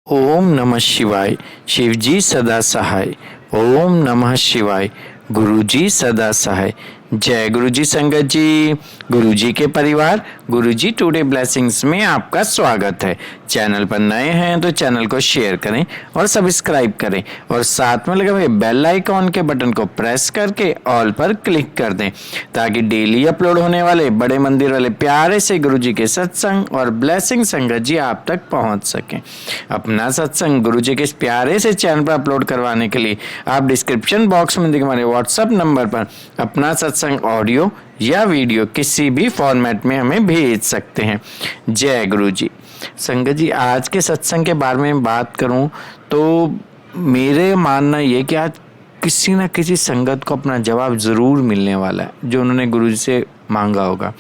ओम नमः शिवाय। शिवजी सदा सहाय। ओम नमः शिवाय। गुरुजी सदा सहाय। जय गुरुजी संगत जी। गुरुजी के परिवार गुरुजी टुडे ब्लेसिंग्स में आपका स्वागत है। चैनल पर नए हैं तो चैनल को शेयर करें और सब्सक्राइब करें और साथ में लगे हुए बेल आइकॉन के बटन को प्रेस करके ऑल पर क्लिक कर दें ताकि डेली अपलोड होने वाले बड़े मंदिर वाले प्यारे से गुरुजी के सत्संग और ब्लेसिंग संगत जी आप तक पहुंच सकें। अपना सत्संग गुरुजी के इस प्यारे से चैनल पर अपलोड करवाने के लिए आप डिस्क्रिप्शन बॉक्स में दिखे हमारे व्हाट्सएप नंबर पर अपना सत्संग ऑडियो या वीडियो किसी भी फॉर्मेट में हमें भेज सकते हैं। जय गुरु जी। संगत जी, आज के सत्संग के बारे में बात करूं तो मेरे मानना ये कि आज किसी न किसी संगत को अपना जवाब ज़रूर मिलने वाला है जो उन्होंने गुरु जी से मांगा होगा।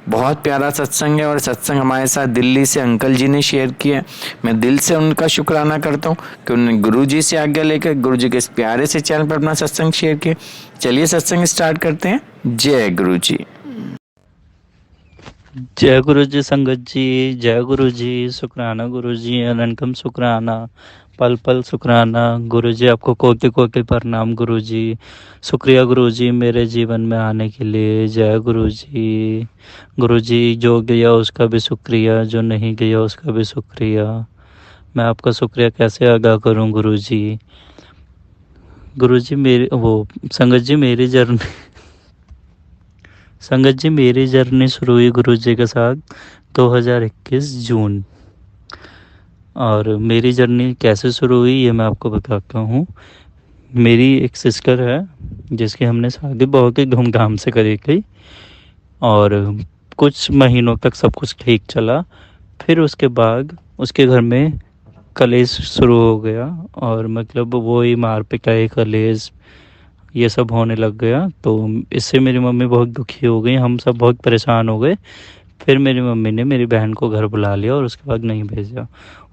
बहुत प्यारा सत्संग है और सत्संग हमारे साथ दिल्ली से अंकल जी ने शेयर किया। मैं दिल से उनका शुक्राना करता हूँ कि उन्होंने गुरु जी से आज्ञा लेकर गुरु जी के इस प्यारे से चैनल पर अपना सत्संग शेयर किया। चलिए सत्संग स्टार्ट करते हैं। जय गुरु जी। जय गुरु जी संगत जी, जय गुरु जी, शुक्राना गुरु जी, अनंतम शुक्राना, पल पल शुक्राना गुरु जी, आपको कोटि कोटि प्रणाम गुरु जी। शुक्रिया गुरु जी मेरे जीवन में आने के लिए। जय गुरु जी। गुरु जी, जो गया उसका भी शुक्रिया, जो नहीं गया उसका भी शुक्रिया। मैं आपका शुक्रिया कैसे अदा करूं गुरु जी। गुरु जी मेरी संगत जी मेरी जर्नी संगत जी मेरी जर्नी शुरू हुई गुरु जी के साथ 2021 जून। और मेरी जर्नी कैसे शुरू हुई ये मैं आपको बताता हूँ। मेरी एक सिस्टर है जिसकी हमने शादी बहुत ही धूमधाम से करी थी और कुछ महीनों तक सब कुछ ठीक चला। फिर उसके बाद उसके घर में कलेश शुरू हो गया और मतलब वो ही मार पिटाई कलेश ये सब होने लग गया। तो इससे मेरी मम्मी बहुत दुखी हो गई, हम सब बहुत परेशान हो गए। फिर मेरी मम्मी ने मेरी बहन को घर बुला लिया और उसके बाद नहीं भेजा।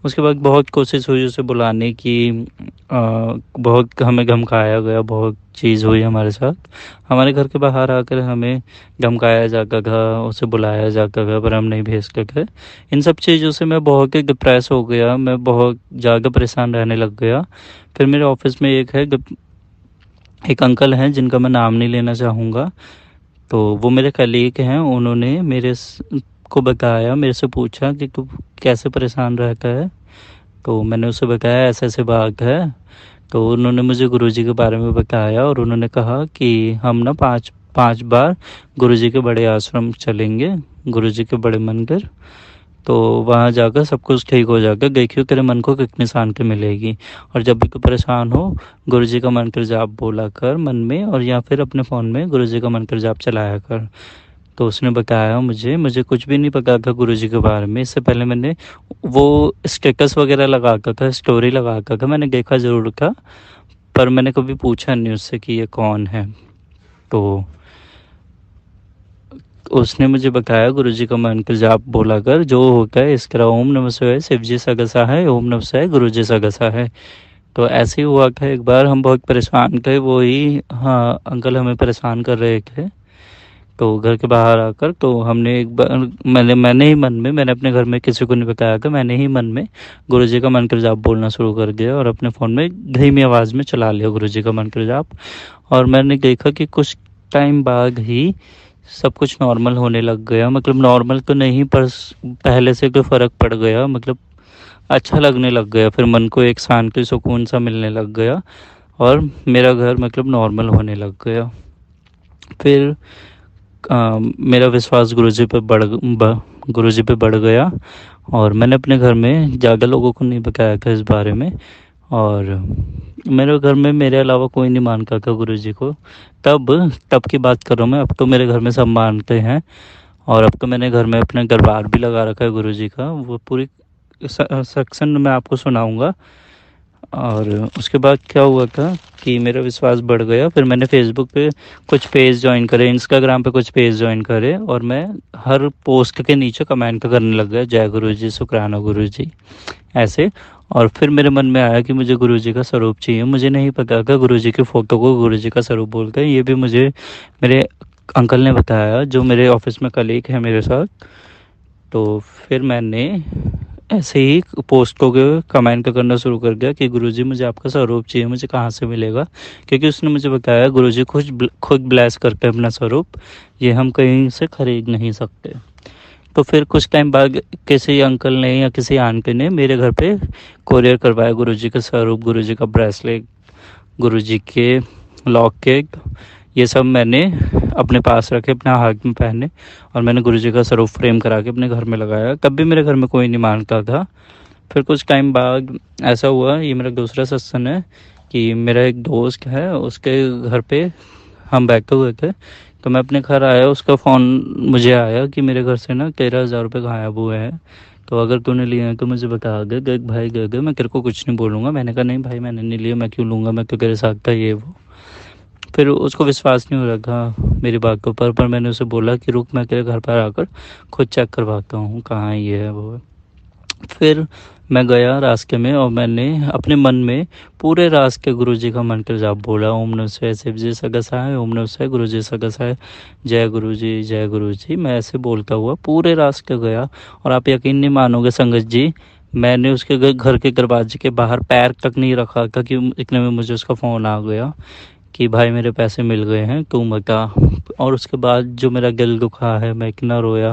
उसके बाद बहुत कोशिश हुई उसे बुलाने की, बहुत हमें धमकाया गया, बहुत चीज़ हुई हमारे साथ। हमारे घर के बाहर आकर हमें धमकाया जाता था, उसे बुलाया जाता था पर हम नहीं भेजते थे। इन सब चीज़ों से मैं बहुत ही डिप्रेस हो गया, मैं बहुत ज़्यादा परेशान रहने लग गया। फिर मेरे ऑफिस में एक अंकल हैं जिनका मैं नाम नहीं लेना चाहूँगा, तो वो मेरे कलीग हैं। उन्होंने को बताया, मेरे से पूछा कि तू कैसे परेशान रहता है। तो मैंने उसे बताया ऐसे ऐसे बात है। तो उन्होंने मुझे गुरुजी के बारे में बताया और उन्होंने कहा कि हम ना पाँच पाँच बार गुरुजी के बड़े आश्रम चलेंगे, गुरुजी के बड़े मंदिर। तो वहाँ जाकर सब कुछ ठीक हो जाएगा, देखियो तेरे मन को कितनी शांति मिलेगी। और जब भी तू परेशान हो गुरुजी का मंत्र जाप बोला कर मन में, और या फिर अपने फ़ोन में गुरुजी का मंत्र जाप चलाया कर। तो उसने बताया मुझे कुछ भी नहीं पता था गुरुजी के बारे में। इससे पहले मैंने वो स्टेटस वगैरह लगाता था, स्टोरी लगाता था, मैंने देखा ज़रूर था पर मैंने कभी पूछा नहीं उससे कि ये कौन है। तो उसने मुझे बताया गुरुजी का मंत्र जाप बोला कर, जो होता है इस तरह ओम नमः शिवाय शिवजी सगसा है, ओम नमः शिवाय गुरुजी सगसा है। तो ऐसे ही हुआ था, एक बार हम बहुत परेशान थे, वो ही हाँ अंकल हमें परेशान कर रहे थे। तो घर के बाहर आकर तो हमने एक बार मैंने ही मन में, मैंने अपने घर में किसी को नहीं बताया था, मैंने ही मन में गुरुजी का मंत्र जाप बोलना शुरू कर दिया और अपने फ़ोन में धीमी आवाज़ में चला लिया गुरुजी का मंत्र जाप। और मैंने देखा कि कुछ टाइम बाद ही सब कुछ नॉर्मल होने लग गया। मतलब नॉर्मल तो नहीं पर पहले से कोई फ़र्क पड़ गया, मतलब अच्छा लगने लग गया। फिर मन को एक शांति सुकून सा मिलने लग गया और मेरा घर मतलब नॉर्मल होने लग गया। फिर मेरा विश्वास गुरुजी पे बढ़ गया और मैंने अपने घर में ज़्यादा लोगों को नहीं बताया था इस बारे में। और मेरे घर में मेरे अलावा कोई नहीं मानता था गुरुजी को। तब की बात कर रहा हूँ मैं, अब तो मेरे घर में सब मानते हैं। और अब तो मैंने घर में अपने दरबार भी लगा रखा है गुरुजी का, वो पूरी सेक्शन मैं आपको सुनाऊंगा। और उसके बाद क्या हुआ था कि मेरा विश्वास बढ़ गया। फिर मैंने फेसबुक पे कुछ पेज ज्वाइन करे, इंस्टाग्राम पे कुछ पेज ज्वाइन करे और मैं हर पोस्ट के नीचे कमेंट करने लग गया, जय गुरु जी, शुक्राना गुरु जी, ऐसे। और फिर मेरे मन में आया कि मुझे गुरु जी का स्वरूप चाहिए। मुझे नहीं पता था गुरु जी की फ़ोटो को गुरु जी का स्वरूप बोलते हैं, ये भी मुझे मेरे अंकल ने बताया जो मेरे ऑफिस में कलीग है मेरे साथ। तो फिर मैंने ऐसे ही पोस्ट को कमेंट करना शुरू कर दिया कि गुरुजी मुझे आपका स्वरूप चाहिए, मुझे कहाँ से मिलेगा, क्योंकि उसने मुझे बताया गुरुजी खुद ब्लेस करते हैं अपना स्वरूप, ये हम कहीं से खरीद नहीं सकते। तो फिर कुछ टाइम बाद किसी अंकल ने या किसी आंटी ने मेरे घर पे कोरियर करवाया गुरुजी का स्वरूप, गुरुजी का ब्रेसलेट, गुरुजी के लॉकेट, ये सब मैंने अपने पास रखे, अपने हाथ में पहने, और मैंने गुरुजी का स्वरूप फ्रेम करा के अपने घर में लगाया। तब भी मेरे घर में कोई नहीं मानता था। फिर कुछ टाइम बाद ऐसा हुआ, ये मेरा दूसरा सत्संग है, कि मेरा एक दोस्त है, उसके घर पे हम बैठे हुए थे, तो मैं अपने घर आया, उसका फ़ोन मुझे आया कि मेरे घर से ना 13,000 रुपये गायब हुए हैं, तो अगर तूने लिए हैं तो मुझे बता दे। गग भाई गग, मैं तेरे को कुछ नहीं बोलूँगा। मैंने कहा नहीं भाई मैंने नहीं लिए, मैं क्यों लूँगा, मैं तो तेरे साथ था, ये वो। फिर उसको विश्वास नहीं हो रहा था मेरी बात के ऊपर, पर मैंने उसे बोला कि रुक, मैं तेरे घर पर आकर खुद चेक करवाता हूँ कहाँ ये है वो है। फिर मैं गया रास्ते में, और मैंने अपने मन में पूरे रास्ते गुरुजी का मंत्र जाप बोला, ओम नमः शिवाय, शिव जी सगसाय, ओम नमः शिवाय, गुरुजी सगसाय, जय गुरुजी जय गुरुजी, मैं ऐसे बोलता हुआ पूरे रास्ते गया। और आप यकीन नहीं मानोगे संगत जी, मैंने उसके घर के दरवाजे के बाहर पैर तक नहीं रखा था कि इतने में मुझे उसका फ़ोन आ गया कि भाई मेरे पैसे मिल गए हैं, तू बता। और उसके बाद जो मेरा दिल दुखा है, मैं इतना रोया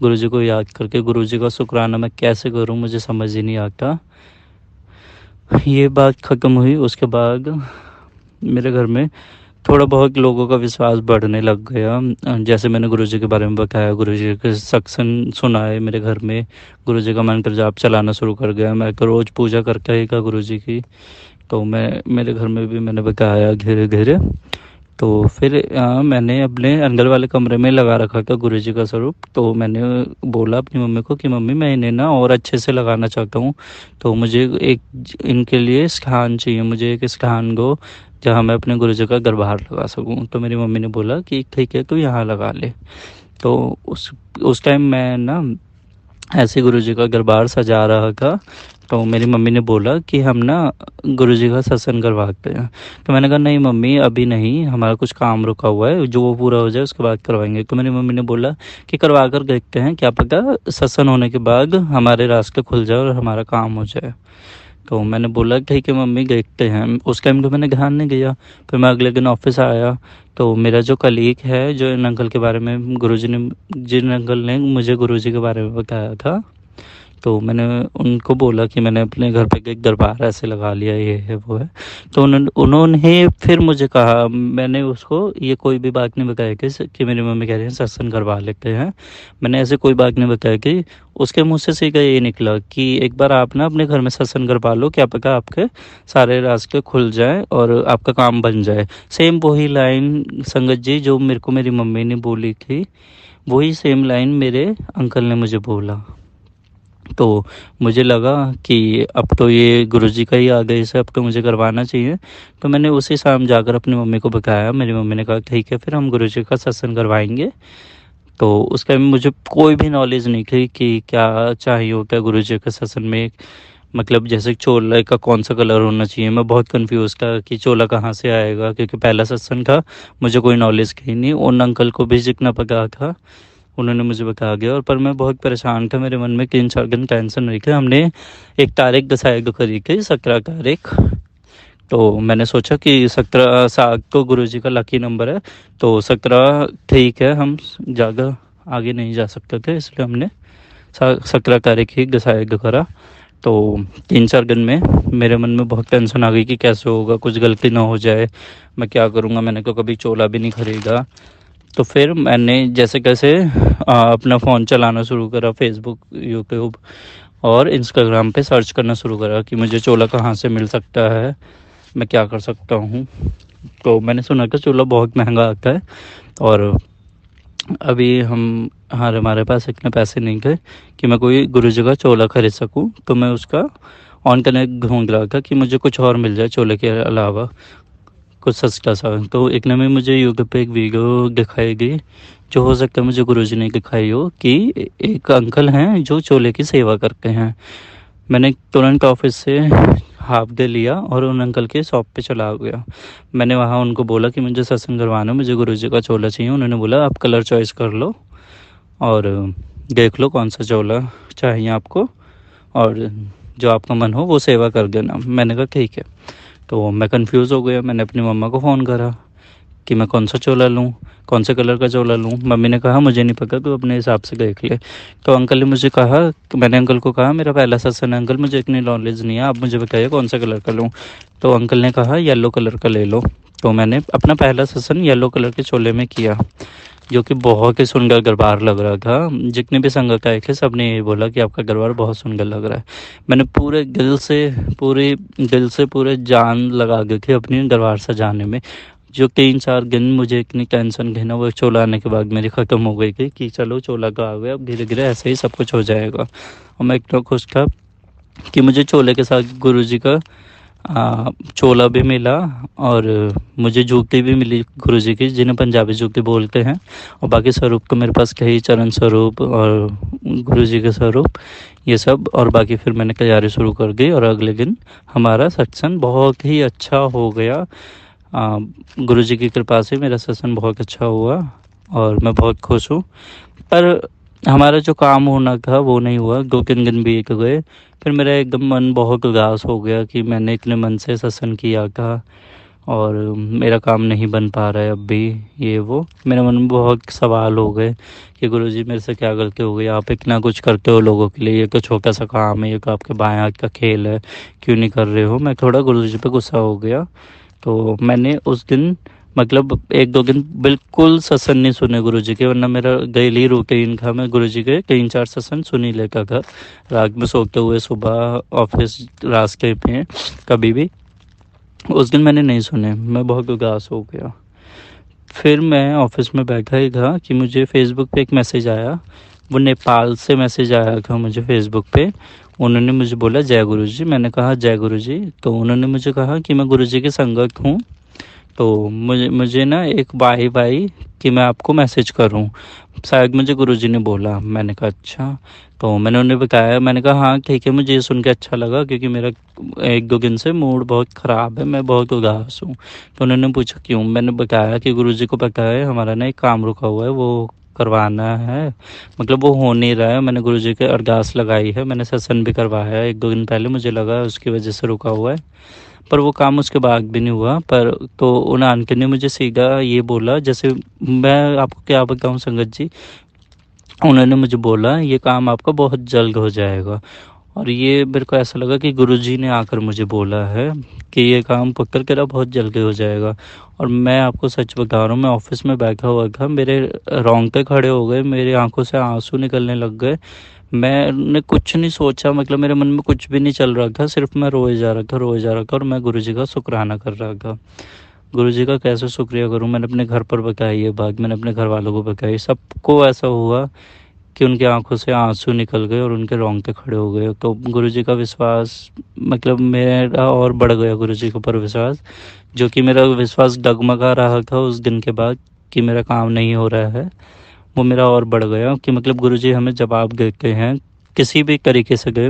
गुरुजी को याद करके। गुरुजी का शुक्राना मैं कैसे करूं मुझे समझ ही नहीं आता। ये बात ख़त्म हुई, उसके बाद मेरे घर में थोड़ा बहुत लोगों का विश्वास बढ़ने लग गया। जैसे मैंने गुरुजी के बारे में बताया, गुरुजी के सत्संग सुनाए मेरे घर में, गुरुजी का मंत्र जाप चलाना शुरू कर गया। मैं तो रोज़ पूजा करके ही का गुरुजी की, तो मैं मेरे घर में भी मैंने बताया धीरे धीरे। तो फिर मैंने अपने अंदर वाले कमरे में लगा रखा था गुरुजी का स्वरूप। तो मैंने बोला अपनी मम्मी को कि मम्मी मैं इन्हें ना और अच्छे से लगाना चाहता हूँ, तो मुझे एक इनके लिए स्थान चाहिए, मुझे एक स्थान दो जहाँ मैं अपने गुरुजी का दरबार लगा सकूँ। तो मेरी मम्मी ने बोला कि ठीक है तू यहाँ लगा ले। तो उस टाइम मैं ना ऐसे गुरुजी का दरबार सजा रहा था, तो मेरी मम्मी ने बोला कि हम ना गुरुजी का सत्संग करवाते हैं। तो मैंने कहा नहीं मम्मी अभी नहीं, हमारा कुछ काम रुका हुआ है, जो वो पूरा हो जाए उसके बाद करवाएंगे। तो मेरी मम्मी ने बोला कि करवा कर देखते हैं, क्या पता सत्संग होने के बाद हमारे रास्ते खुल जाए और हमारा काम हो जाए। तो मैंने बोला ठीक है मम्मी देखते हैं। उस टाइम तो मैंने ध्यान नहीं दिया। फिर मैं अगले दिन ऑफिस आया, तो मेरा जो कलीग है, जो इन अंकल के बारे में गुरुजी ने, जिन अंकल ने मुझे गुरुजी के बारे में बताया था, तो मैंने उनको बोला कि मैंने अपने घर पे एक दरबार ऐसे लगा लिया, ये है वो है। तो उन्होंने फिर मुझे कहा, मैंने उसको ये कोई भी बात नहीं बताया कि मेरी मम्मी कह रही है सत्संग करवा लेते हैं, मैंने ऐसे कोई बात नहीं बताया। कि उसके मुँह से सीधा ये निकला कि एक बार आप ना अपने घर में सत्संग करवा लो, क्या पता आपके सारे रास्ते खुल जाए और आपका काम बन जाए। सेम वही लाइन संगत जी जो मेरे को मेरी मम्मी ने बोली थी, वही सेम लाइन मेरे अंकल ने मुझे बोला। तो मुझे लगा कि अब तो ये गुरुजी का ही आदेश है, अब तो मुझे करवाना चाहिए। तो मैंने उसी शाम जाकर अपनी मम्मी को बताया। मेरी मम्मी ने कहा ठीक है फिर हम गुरुजी का सत्संग करवाएंगे। तो उस टाइम मुझे कोई भी नॉलेज नहीं थी कि क्या चाहिए होता है गुरुजी के सत्संग में, मतलब जैसे चोला का कौन सा कलर होना चाहिए। मैं बहुत कंफ्यूज था कि चोला कहाँ से आएगा, क्योंकि पहला सत्संग था, मुझे कोई नॉलेज थी नहीं। उन अंकल को भी जितना पता था उन्होंने मुझे बता दिया। और पर मैं बहुत परेशान था, मेरे मन में 3-4 दिन टेंशन रही थी। हमने एक तारीख डिसाइड करी थी, 17 तारीख। तो मैंने सोचा कि 17 साल तो गुरुजी का लकी नंबर है, तो 17 ठीक है, हम ज़्यादा आगे नहीं जा सकते थे, इसलिए हमने 17 तारीख ही डिसाइड करा। तो 3-4 दिन में मेरे मन में बहुत टेंशन आ गई कि कैसे होगा, कुछ गलती ना हो जाए, मैं क्या करूँगा, मैंने तो कभी चोला भी नहीं खरीदा। तो फिर मैंने जैसे कैसे अपना फ़ोन चलाना शुरू करा, फेसबुक, यूट्यूब और इंस्टाग्राम पे सर्च करना शुरू करा कि मुझे चोला कहाँ से मिल सकता है, मैं क्या कर सकता हूँ। तो मैंने सुना कि चोला बहुत महंगा आता है, और अभी हमारे पास इतने पैसे नहीं थे कि मैं कोई गुरुजी का चोला खरीद सकूँ। तो मैं उसका ऑन कनेक्ट ढूंढ रहा था कि मुझे कुछ और मिल जाए चोले के अलावा, कुछ सस्ता सा। तो एक ने में मुझे यूट्यूब पे एक वीडियो दिखाई गई, जो हो सकता है मुझे गुरुजी ने दिखाई हो, कि एक अंकल हैं जो चोले की सेवा करते हैं। मैंने तुरंत ऑफिस से हाफ डे लिया और उन अंकल के शॉप पे चला गया। मैंने वहाँ उनको बोला कि मुझे सत्संग करवाना, मुझे गुरुजी का चोला चाहिए। उन्होंने बोला आप कलर चॉइस कर लो और देख लो कौन सा चोला चाहिए आपको, और जो आपका मन हो वो सेवा कर देना। मैंने कहा ठीक है। तो मैं कंफ्यूज हो गया, मैंने अपनी मम्मा को फ़ोन करा कि मैं कौन सा चोला लूँ, कौन से कलर का चोला लूँ। मम्मी ने कहा मुझे नहीं पता, तू अपने हिसाब से देख ले। तो अंकल ने मुझे कहा कि मैंने अंकल को कहा मेरा पहला सत्संग है अंकल, मुझे इतनी नॉलेज नहीं है, आप मुझे बताइए कौन सा कलर का लूँ। तो अंकल ने कहा येलो कलर का ले लो। तो मैंने अपना पहला सत्संग येलो कलर के चोले में किया, जो कि बहुत ही सुंदर गरबार लग रहा था। जितने भी संगत आए थे सब ने ये बोला कि आपका गरबार बहुत सुंदर लग रहा है। मैंने पूरे जान लगा दी थी अपनी गरबार सजाने में। जो 3-4 दिन मुझे इतनी टेंशन थी ना, वो चोला आने के बाद मेरी ख़त्म हो गई थी कि चलो चोला तो आ गया, अब धीरे धीरे ऐसे ही सब कुछ हो जाएगा। और मैं इतना खुश था कि मुझे चोले के साथ गुरुजी का चोला भी मिला, और मुझे जूती भी मिली गुरुजी की, जिन्हें पंजाबी जूती बोलते हैं। और बाकी स्वरूप तो मेरे पास कई चरण स्वरूप और गुरुजी के स्वरूप ये सब। और बाकी फिर मैंने तैयारी शुरू कर दी, और अगले दिन हमारा सत्संग बहुत ही अच्छा हो गया। गुरुजी की कृपा से मेरा सत्संग बहुत अच्छा हुआ और मैं बहुत खुश हूँ। पर हमारा जो काम होना था वो नहीं हुआ, 2-3 दिन बीत गए। फिर मेरा एकदम मन बहुत उदास हो गया कि मैंने इतने मन से सत्संग किया था और मेरा काम नहीं बन पा रहा है अब भी, ये वो मेरे मन में बहुत सवाल हो गए कि गुरुजी मेरे से क्या गलती हो गई, आप इतना कुछ करते हो लोगों के लिए, ये तो छोटा सा काम है, ये तो आपके बाएं हाथ का खेल है, क्यों नहीं कर रहे हो। मैं थोड़ा गुरुजी पे गुस्सा हो गया। तो मैंने उस दिन मतलब 1-2 दिन बिल्कुल सत्संग नहीं सुने गुरुजी के, वरना मेरा डेली रूटीन था, मैं गुरुजी के 3-4 सत्संग सुन ही लेता था, रात में सोते हुए, सुबह, ऑफिस, रास्ते में, कभी भी। उस दिन मैंने नहीं सुने, मैं बहुत उदास हो गया। फिर मैं ऑफिस में बैठा ही था कि मुझे फेसबुक पे एक मैसेज आया। वो नेपाल से मैसेज आया था मुझे फेसबुक पे। उन्होंने मुझे बोला जय गुरुजी। मैंने कहा जय गुरुजी। तो उन्होंने मुझे कहा कि मैं गुरुजी के संगत हूँ, तो मुझे ना एक बाई बाई कि मैं आपको मैसेज करूं, शायद मुझे गुरुजी ने बोला। मैंने कहा अच्छा। तो मैंने उन्हें बताया, मैंने कहा हाँ ठीक है, मुझे ये सुन के अच्छा लगा क्योंकि मेरा 1-2 दिन से मूड बहुत ख़राब है, मैं बहुत उदास हूँ। तो उन्होंने पूछा क्यों। मैंने बताया कि गुरुजी को पता है हमारा ना एक काम रुका हुआ है, वो करवाना है, मतलब वो हो नहीं रहा है। मैंने गुरुजी के अरदास लगाई है, मैंने सत्संग भी करवाया है 1-2 दिन पहले, मुझे लगा उसकी वजह से रुका हुआ है, पर वो काम उसके बाद भी नहीं हुआ। पर तो उन आंटी ने मुझे सीधा ये बोला, जैसे मैं आपको क्या बताऊं संगत जी, उन्होंने मुझे बोला ये काम आपका बहुत जल्द हो जाएगा। और ये मेरे को ऐसा लगा कि गुरुजी ने आकर मुझे बोला है कि ये काम पक्कर तेरा बहुत जल्दी हो जाएगा। और मैं आपको सच बता रहा हूँ, मैं ऑफिस में बैठा हुआ था, मेरे रोंगटे खड़े हो गए, मेरी आंखों से आंसू निकलने लग गए। मैंने कुछ नहीं सोचा, मतलब मेरे मन में कुछ भी नहीं चल रहा था, सिर्फ मैं रोए जा रहा था और मैं गुरुजी का शुक्राना कर रहा था। गुरुजी का कैसे शुक्रिया करूं। मैंने अपने घर पर बताई ये बात, मैंने अपने घर वालों को बताई, सबको ऐसा हुआ कि उनकी आंखों से आंसू निकल गए और उनके रोंगटे खड़े हो गए। तो गुरुजी का विश्वास, मतलब मेरा और बढ़ गया गुरुजी के ऊपर विश्वास, जो कि मेरा विश्वास डगमगा रहा था उस दिन के बाद कि मेरा काम नहीं हो रहा है, वो मेरा और बढ़ गया कि मतलब गुरुजी हमें जवाब देते हैं, किसी भी तरीके से गए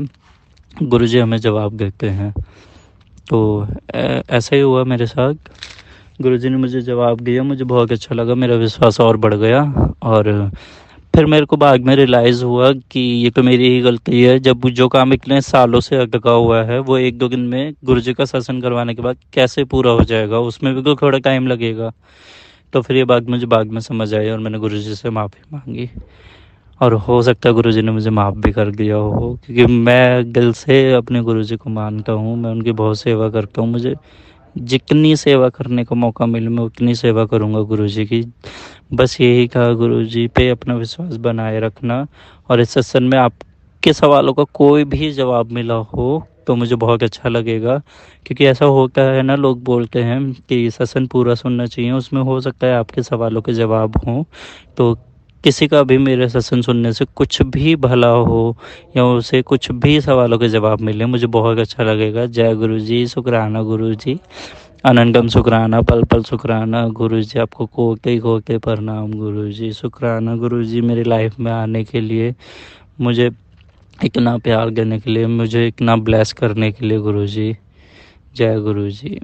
गुरुजी हमें जवाब देते हैं। तो ऐसा ही हुआ मेरे साथ, गुरुजी ने मुझे जवाब दिया, मुझे बहुत अच्छा लगा, मेरा विश्वास और बढ़ गया। और फिर मेरे को बाद में रियलाइज़ हुआ कि ये तो मेरी ही गलती है, जब जो काम इतने सालों से अटका हुआ है वो 1-2 दिन में गुरुजी का शासन करवाने के बाद कैसे पूरा हो जाएगा, उसमें भी तो थोड़ा टाइम लगेगा। तो फिर ये बात मुझे बाद में समझ आई और मैंने गुरुजी से माफ़ी मांगी, और हो सकता है गुरुजी ने मुझे माफ़ भी कर दिया हो, क्योंकि मैं दिल से अपने गुरुजी को मानता हूँ, मैं उनकी बहुत सेवा करता हूँ। मुझे जितनी सेवा करने का मौका मिले मैं उतनी सेवा करूँगा गुरुजी की। बस यही कहा, गुरुजी पे अपना विश्वास बनाए रखना। और इस सत्संग में आपके सवालों का कोई भी जवाब मिला हो तो मुझे बहुत अच्छा लगेगा, क्योंकि ऐसा होता है ना, लोग बोलते हैं कि सत्संग पूरा सुनना चाहिए, उसमें हो सकता है आपके सवालों के जवाब हों। तो किसी का भी मेरे सत्संग सुनने से कुछ भी भला हो या उसे कुछ भी सवालों के जवाब मिले, मुझे बहुत अच्छा लगेगा। जय गुरु जी, शुक्राना गुरु जी, अनंतम शुक्राना, पल पल शुक्राना गुरु जी, आपको कोटि कोटि प्रणाम गुरु जी, शुक्राना गुरु जी मेरी लाइफ में आने के लिए, मुझे इतना प्यार देने के लिए, मुझे इतना ब्लेस करने के लिए गुरु जी। जय गुरु जी।